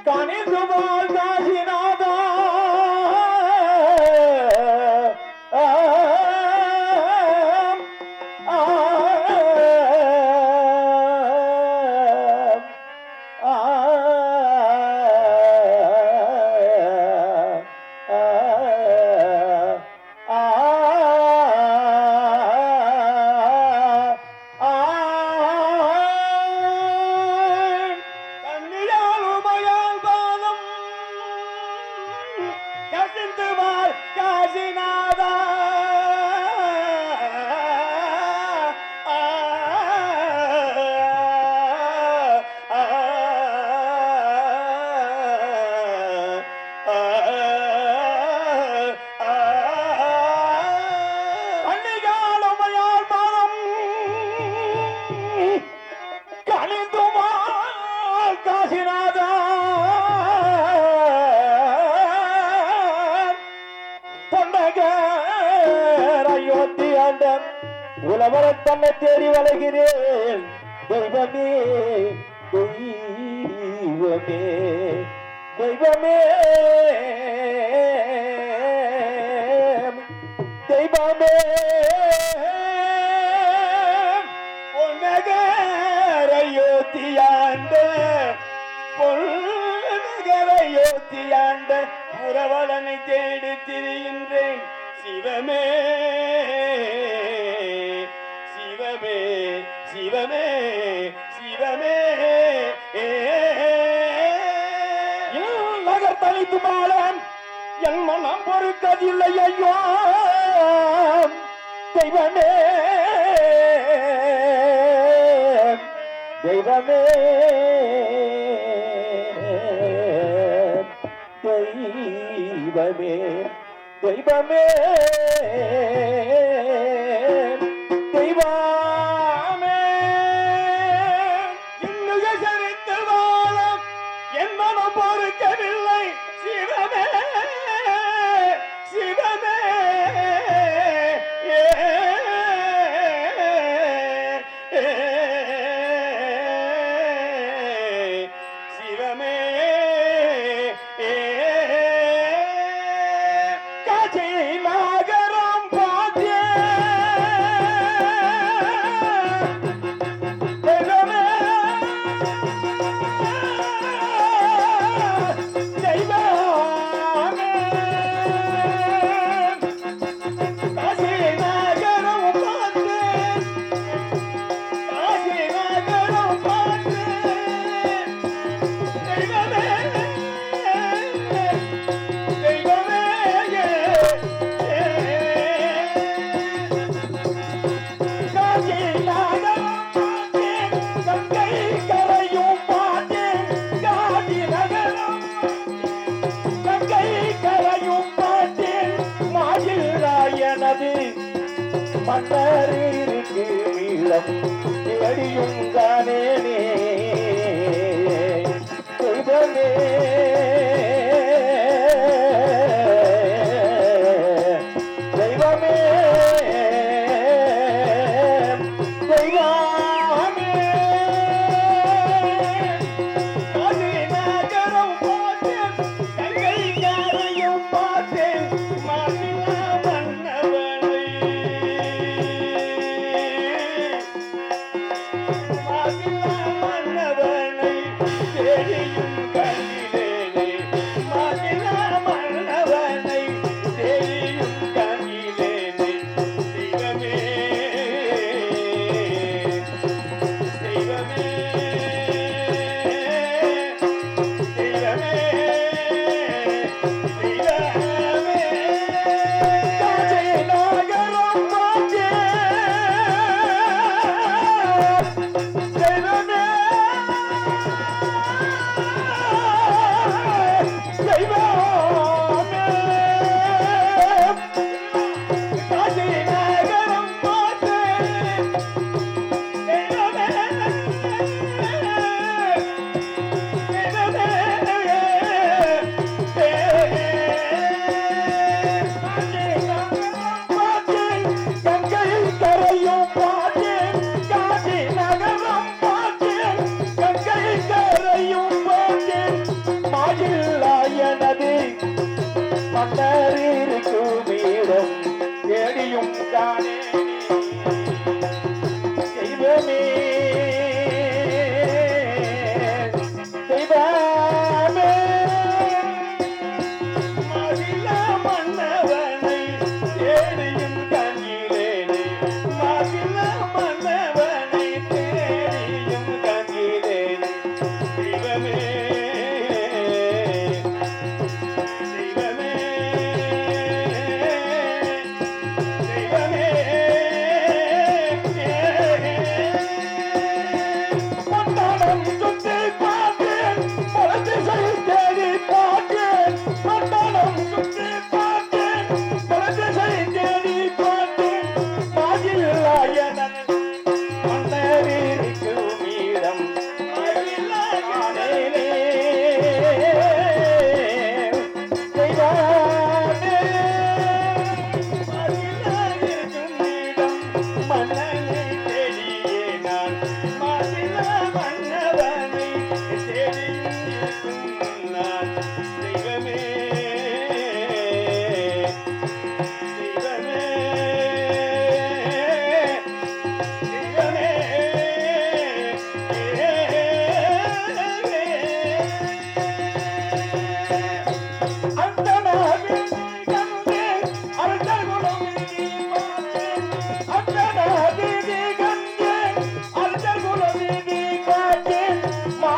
கணிந்துவாள் காசிநாதா உலவர தன்னை தேடி வளைகிறேன் தெய்வமே தெய்வமே தெய்வமே தெய்வமே பொன்னகரையோத்தியாண்ட பொன்னகரையோத்தியாண்ட புறவலனை தேடி திரிகின்றேன் சிவமே சிவமே சிவமே நகர் தளித்து மாலம் என் மனம் பொறுக்கதில்லை ஐயோ தெய்வமே தெய்வமே தெய்வமே தெய்வமே தெய்வமே இன்னுக சரித்து வாழம் என் மனம் பொறுக்கவில்லை சிவமே சிவமே சிவமே காட்சி நகரம் பார்த்தே மன்னருக்கு மீளம் தேடியும் தானேனே தெய்வமே தெய்வமே தெய்வமே நகரம் பார்த்தேன் கங்கை கரையும் பார்த்தேன் மாசிலா மன்னவனை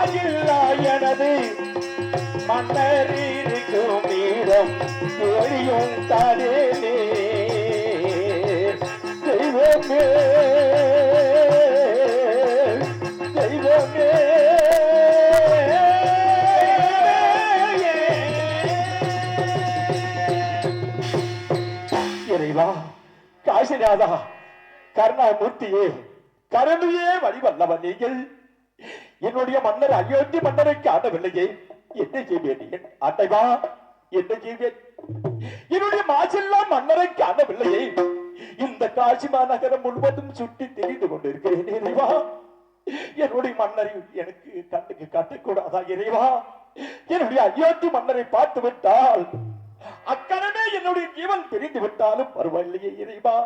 மாயில்லா எனது மன்னரிக்கும் வீரம் எரியும் தானே தெய்வமே தெய்வமே இறைவா காசிநாதா கருணாமூர்த்தியே கருணையே வழிவல்லவன் நீங்கள் என்னுடைய மன்னர் அயோத்தி மன்னரை காணவில்லையே என்ன செய்வேன் அட்டைவா என்ன செய்வேன் என்னுடைய மாசில்லா மன்னரை காணவில்லையே இந்த காசி மாநகரம் முழுவதும் சுற்றி தெரிந்து கொண்டிருக்கிறேன் இறைவா என்னுடைய மன்னரை எனக்கு கண்ணுக்கு காட்டக்கூடாதா இறைவா என்னுடைய அயோத்தி மன்னரை பார்த்து விட்டால் அக்கணமே என்னுடைய ஜீவன் பிரிந்து விட்டாலும் பரவாயில்லையே இறைவா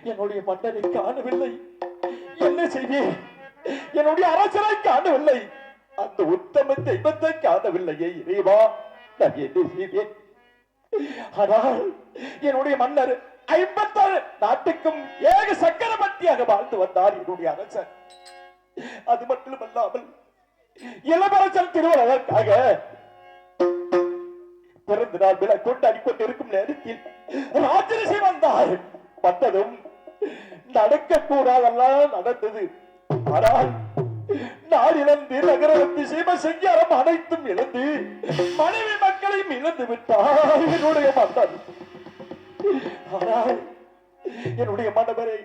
என்னுடைய மன்னரை காணவில்லை என்ன செய்வேன் என்னுடைய அரசரை காணவில்லை அந்த உத்தம தெய்வத்தை காணவில்லையே இறைவா நான் என்ன செய்வேன் ஆனால் என்னுடைய மன்னர் 56 நாட்டுக்கும் ஏக சக்கரவர்த்தியாக வாழ்ந்து வந்தார் என்னுடைய அரசர் அது மட்டுமல்லாமல் இளவரசர் திருவள்ளுவதற்காக பிறந்த நாள் விழா கொண்டாடி கொண்டிருக்கும் நேரத்தில் ராஜரிஷி வந்தார் வந்ததும் நடக்கக்கூடாதெல்லாம் நடந்தது ஆனால் நாள் இழந்து நகரத்து சிவசஞ்சாரம் அனைத்தும் இழந்து மனைவி மக்களையும் இழந்து விட்டார் என்னுடைய மன்னர் ஆனால் என்னுடைய மன்னவரை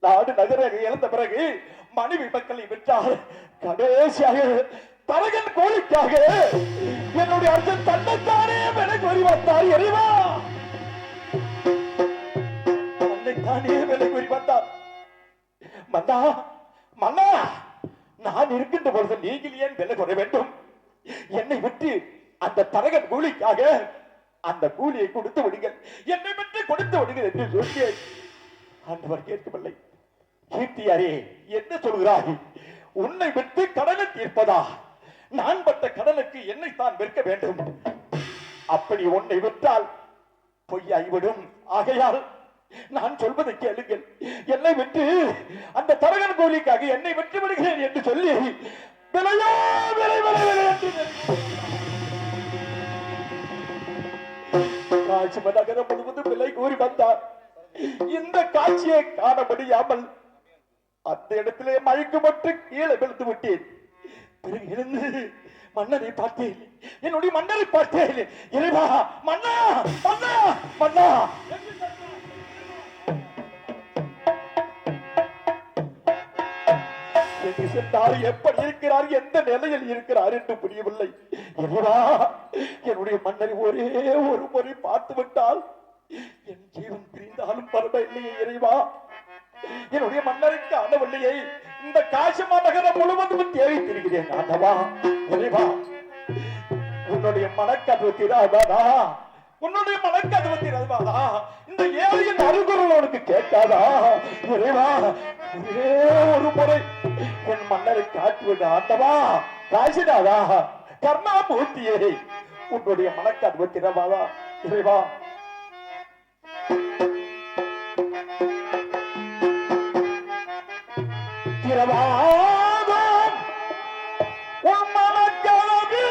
நாடு நகர இழந்த பிறகு மனைவி மக்களை விட்டார் கடைசியாக தரகன் கோழிக்காக என்னுடைய அரசன் தன்னைத்தானே விலை கோரி வந்தார் எறிவா தன்னைத்தானே விலை கோரி வந்தார் மன்னா மன்னா நான் இருக்கின்ற பொழுது நீங்கள் ஏன் விலை குறை வேண்டும் என்னை விட்டு அந்த தரகன் கூலிக்காக அந்த கூலியை கொடுத்து விடுங்கள் என்னை விட்டு கொடுத்து விடுங்கள் என்று சொல்லியேன் ஆண்டவர் கேட்கவில்லை கீர்த்தியாரே என்ன சொல்கிறாய் உன்னை விட்டு கடனை தீர்ப்பதா நான் பட்ட கடனுக்கு என்னை தான் விற்க வேண்டும் அப்படி உன்னை விட்டால் பொய்யாய்விடும் ஆகையால் நான் சொல்வதை கேளுங்கள் என்னை விட்டு அந்த தரகன் கோழிக்காக என்னை விட்டு விடுகிறேன் என்று சொல்லி விலையோ விலை விலை விலை என்று காட்சி நகரம் முழுவதும் விலை கூறி வந்தார் இந்த காட்சியை காண முடியாமல் அந்த இடத்திலே மயக்கப்பட்டு கீழே விழுந்து விட்டேன் பிறகு எழுந்து மன்னரை பார்த்தேன் என்னுடைய மன்னரை பார்த்தேன் இறைவா மன்னா மன்னா மன்னா எப்படி இருக்கிறார் எந்த நிலையில் இருக்கிறார் என்று புரியவில்லை என்னுடைய மன்னரை ஒரே ஒரு முறை பார்த்து விட்டால் என் ஜீவன் பிரிந்தாலும் பரவாயில்லையே இறைவா என்னுடைய மன்னருக்கு ஆனவில்லையை இந்த காசிமா நகரம் முழுவதும் தேவை திரிகிறேன் ஆண்டவா இறைவா உன்னுடைய மனக்கதவு திராதாதா உன்னுடைய மனக்கதவு திராதாதா இந்த ஏழையின் அருகுரல் உனக்கு கேட்காதா இறைவா ஒரே ஒரு முறை என் மன்னரை காட்டுவது ஆண்டவா காசிநாதா கர்ணாமூர்த்தியே உன்னுடைய மனக்கதவு திறவாதா இறைவா திறவாதம் உன் மனக்கதவு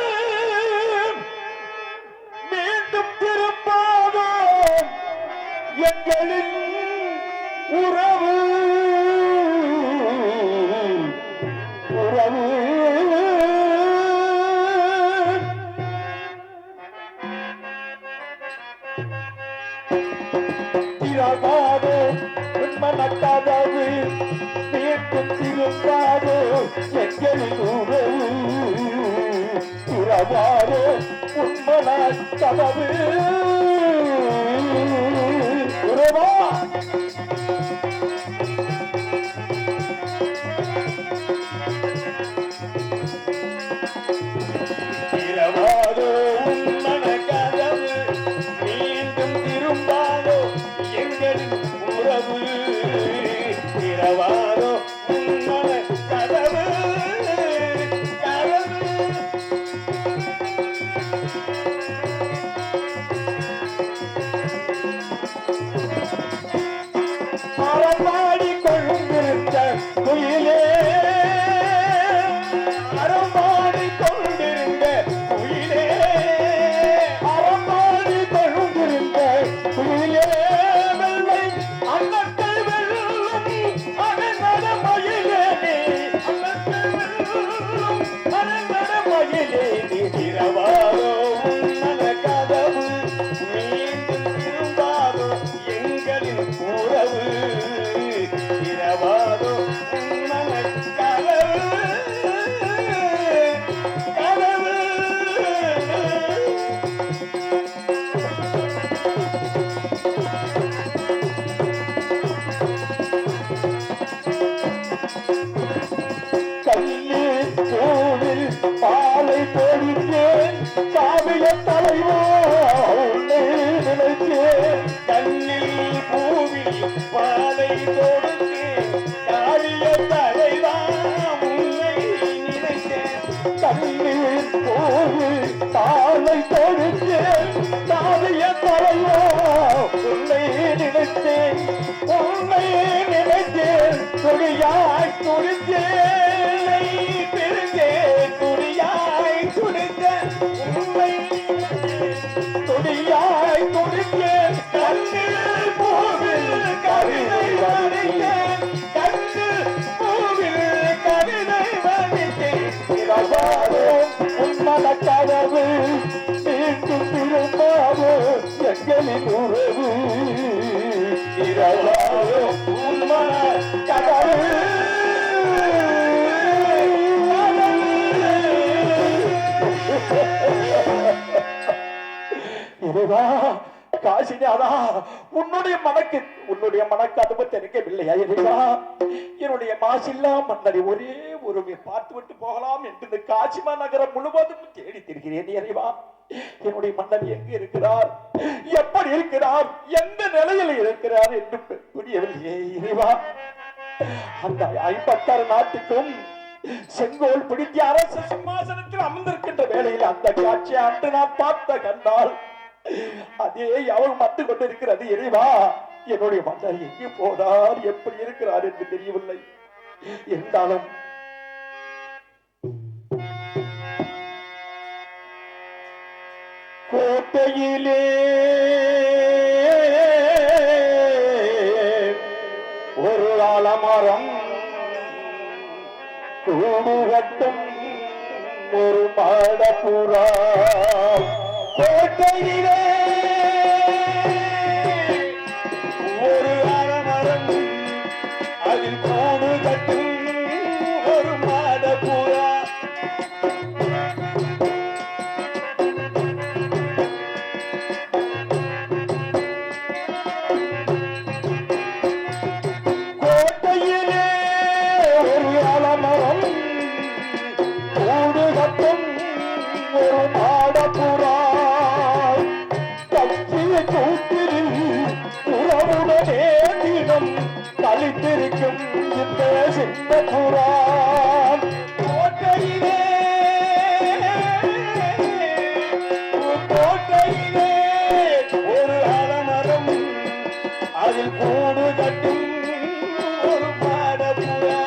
மீண்டும் திரும்பாதோம் எங்களின் உறவு உறவு திறவாதோ உன் மனக்கதவு மீண்டும் திரும்பாதோ எங்களின் உறவு திறவாதோ உன் மனக்கதவு உறவா திறவாதோ உன் மனக்கதவு மீண்டும் திரும்பாதோ எங்களின் உறவு திறவாதோ உன் மனக்கதவு கதவு கண்ணீர் போது தாளை தொடுத்தேன் தாவிய தலைவா உன்னை நினைத்தேன் துடியாய் துடித்தேன் பெருந்தேன் துடியாய் துடித்தேன் உன்னை துடியாய் துடித்தேன் கண்ணில் பூவில் கவிதை வடித்தேன் கண்ணில் பூவில் கவிதை வடித்தேன் இரவாரும் உன்மன கதவு மீண்டும் திரும்பாது எங்களின் உறவு இரவாரும் உன்மன கதவு இறைவா காசினாதா உன்னுடைய மனக்கு அது பற்றி நினைக்கவில்லையா இறைவா என்னுடைய மாசில்லா மன்னரை ஒரே ஒரு பார்த்துவிட்டு போகலாம் என்று இந்த காசிமா நகரம் முழுவதும் தேடி திரிகிறேன் இறைவா என்னுடைய மன்னர் எங்கு இருக்கிறார் எப்படி இருக்கிறார் எந்த நிலையில் இருக்கிறார் என்று புரியவில்லையே இறைவா அந்த 56 நாட்டுக்கும் செங்கோல் பிடித்த அரசு சிம்மாசனத்தில் அமர்ந்திருக்கின்ற வேளையில் அந்த காட்சியை அன்று நான் பார்த்த கண்டால் அதே யாவும் மட்டு கொண்டிருக்கிறது இறைவா என்னுடைய மன்னர் எங்கே போனார் எப்படி இருக்கிறார் என்று தெரியவில்லை இருந்தாலும் கோட்டையிலே ஒரு ஆலமரம் கூடு கட்டும் ஒரு மாடப்புறா கோட்டையிலே ஒரு ஆலமரம் அதில் கூடு கட்டும் ஒரு மாடப்புறா கழித்திருக்கும் இந்த சின்ன புறான் கோட்டையிலே ஒரு ஆலமரம் அதில் கூடு கட்டும் ஒரு மாடப்புறா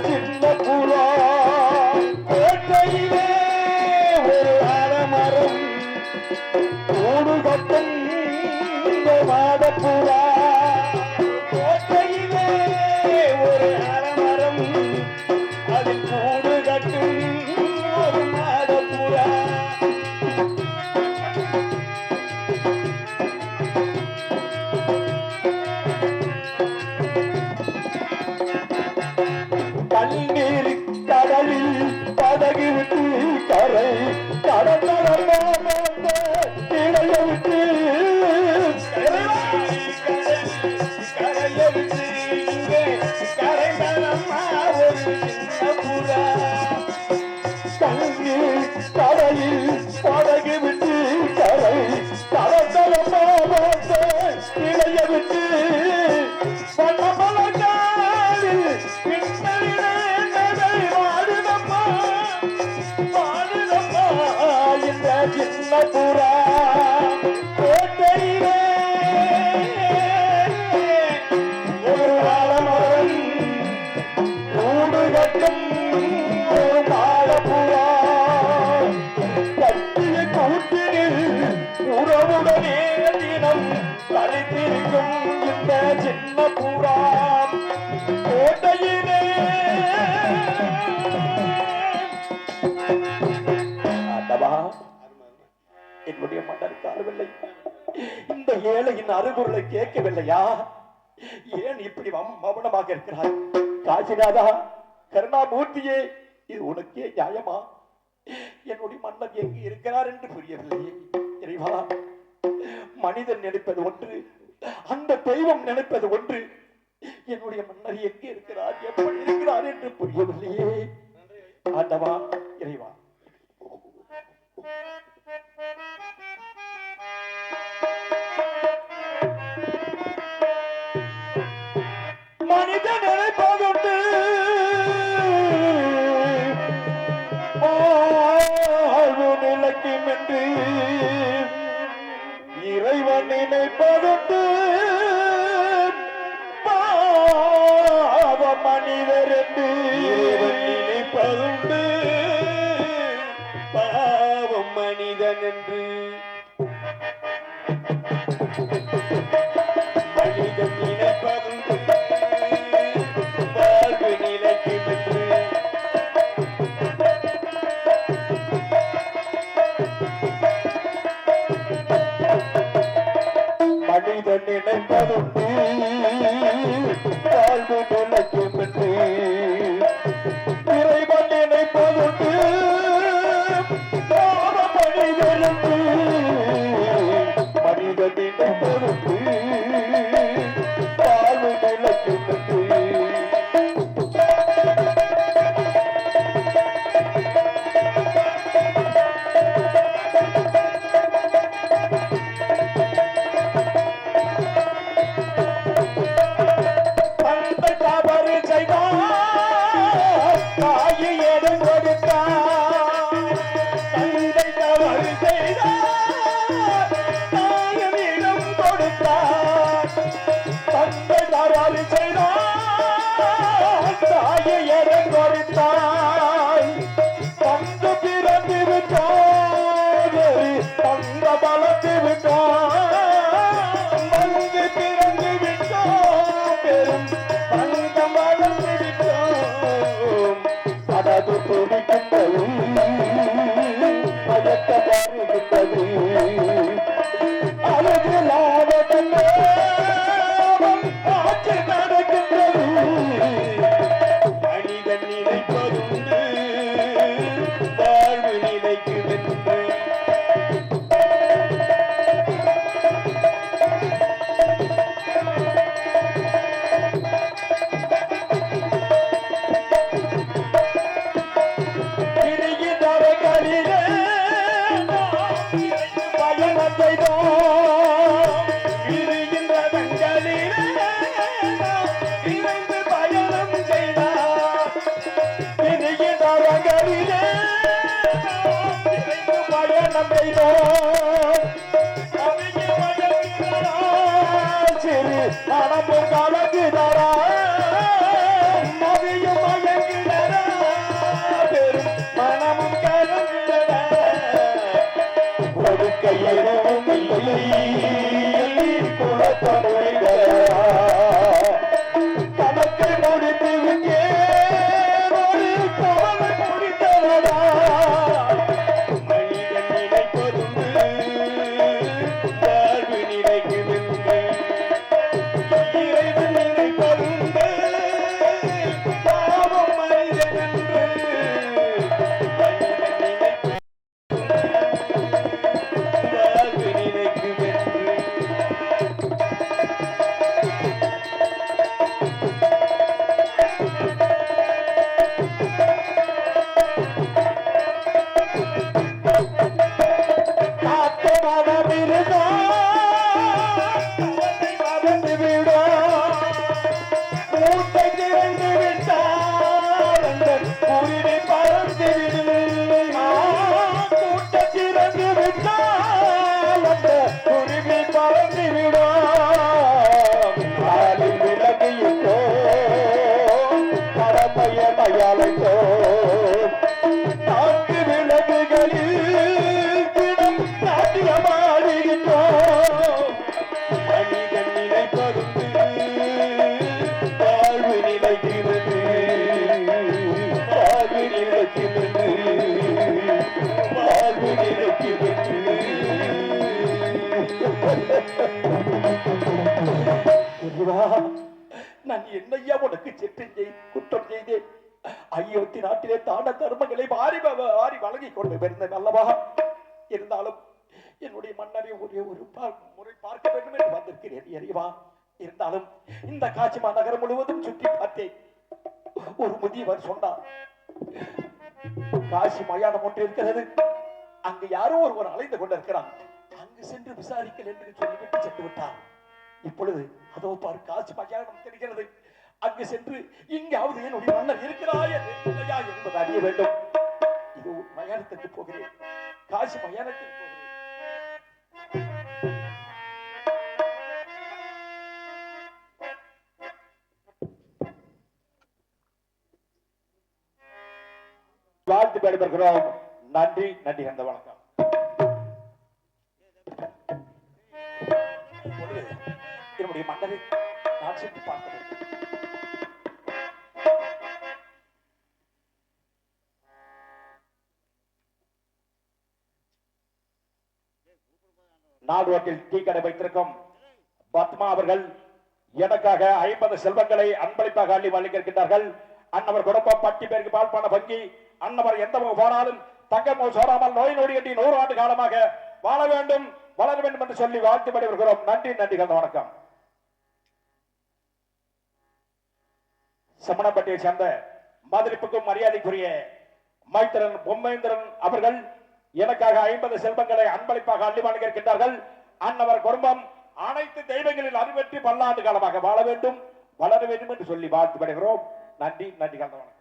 சின்ன புறா கோட்டையிலே ஒரு ஆலமரம் கூடு கட்டும் மாடப்புறா கோட்டையிலே ஒரு ஆலமரம் அதில் கூடு கட்டும் ஒரு மாடப்புறா கண்ணீர் கடலில் படகு விட்டு கரை கடந்தளமா இடைய விட்டு கரைய விட்டு இங்கே கரைந்தளமா ஒரு சின்ன புறா கண்ணீர் கடலில் படகு விட்டு கரை கடந்தளமா இடைய விட்டு சின்ன புறா கோட்டையிலே ஒரு ஆலமரம் கூடு கட்டும் ஒரு மாடப்புறா கட்டிய கூட்டில் உறவுடனே தினம் கழித்திருக்கும் இந்த சின்ன புறா கோட்டையிலே என்னுடைய மன்னர் காணவில்லை. இந்த ஏழையின் அருகுரலை கேட்கவில்லையா? ஏன் இப்படி மௌனமாக இருக்கிறாய்? காசிநாதா, கருணாமூர்த்தியே, இது உனக்கே நியாயமா? என்னுடைய மன்னர் எங்கு இருக்கிறார் என்று புரியவில்லையே. இறைவா, மனிதன் நினைப்பது ஒன்று, அந்த தெய்வம் நினைப்பது ஒன்று. என்னுடைய மன்னர் எங்கே இருக்கிறார், எப்படி இருக்கிறார் என்று புரியவில்லையே. ஆண்டவா, இறைவா, மனிதன் நினைப்பதுண்டு, நிலைக்கும் என்று இறைவன் நினைப்பதுண்டு. பாவ மனிதர் என்று இறைவன் நினைப்பதுண்டு. பாவம் மனிதன் என்று மனிதன் நினைப்பதுண்டு. வாழ்வு நிலைக்கும் என்று மனிதன் நினைப்பதுண்டு. வாழ்வு நிலைக்கும் என்று இறைவன் நினைப்பதுண்டு. மனிதன் என்று மனிதன் நினைப்பதுண்டு. வாழ்வு நிலைக்கும் என்று வாழ்வு நிலைக்கும் என்று இறைவன் நினைப்பதும் என்னையா உனக்கு குற்றம் செய்தேன்? அயோத்தி நாட்டிலே தான தர்மங்களை வாரி வாரி வழங்கிக் கொண்டு வருந்தேன் அல்லவா? இருந்தாலும் என்னுடைய மன்னரை ஒரே ஒரு முறை பார்க்க வேண்டும் என்று வந்திருக்கிறேன் அறிவா. இருந்தாலும் இந்த காட்சி மாநகரம் முழுவதும் சுற்றி பார்த்தேன். ஒரு முதியவர் சொன்னார், காசி மயானம் ஒன்று இருக்கிறது, அங்கு யாரோ ஒருவர் அலைந்து கொண்டிருக்கிறான், அங்கு சென்று விசாரிக்கல் என்று சொல்லிவிட்டு சென்று விட்டார். இப்பொழுது அதோ பாரு, காசி மயானம் தெரிகிறது, அங்கு சென்று இங்காவது என்னுடைய மன்னர் இருக்கிறாயா இல்லையா என்பது அறிய வேண்டும். இது மயானத்திற்கு போகிறேன், காசி மயானத்திற்கு போகிறேன். வாழ்த்து பெறுகிறோம். நன்றி நன்றி, அந்த வணக்கம். என்னுடைய மன்னரை நான் சென்று பார்க்க வேண்டும். நாடுவாட்டில் டீ கடை வைத்திருக்கும் பத்மா அவர்கள் எனக்காக 50 செல்வங்களை அன்பளிப்பாக அள்ளி வழங்கியிருக்கிறார்கள். அன்னவர் குடும்பம் பட்டி பேருக்கு பால்பான வங்கி, அன்னவர் எந்த போனாலும் தங்கமோ சோறாமல் நோய் நொடி கட்டி 100 ஆண்டு காலமாக வாழ வேண்டும், வளர வேண்டும் என்று சொல்லி வாழ்த்து வருகிறோம். நன்றி நன்றி, வணக்கம். சமணப்பட்டியை சேர்ந்த மதிப்புக்கும் மரியாதைக்குரிய மைத்திரன் பொம்மேந்திரன் அவர்கள் எனக்காக 50 செல்வங்களை அன்பளிப்பாக அள்ளி வழங்கியிருக்கிறார்கள். அன்னவர் குடும்பம் அனைத்து தெய்வங்களில் அறிவற்றி பல்லாண்டு காலமாக வாழ வேண்டும், வளர வேண்டும் என்று சொல்லி வாழ்த்து வருகிறோம். நன்றி நன்றி, வணக்கம்.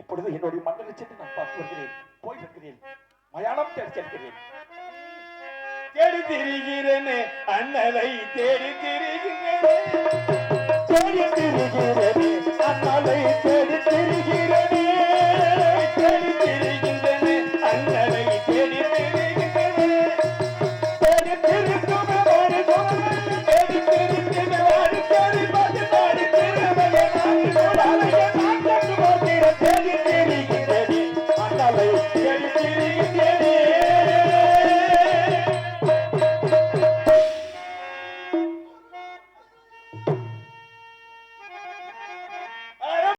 இப்பொழுது என்னுடைய மன்னரை சென்று நான் பார்த்து வருகிறேன், போய் வருகிறேன், மயானம் தேடி செல்கிறேன். தேடி திரிகிறேன் அண்ணலை தேடி திரிகிறேன்.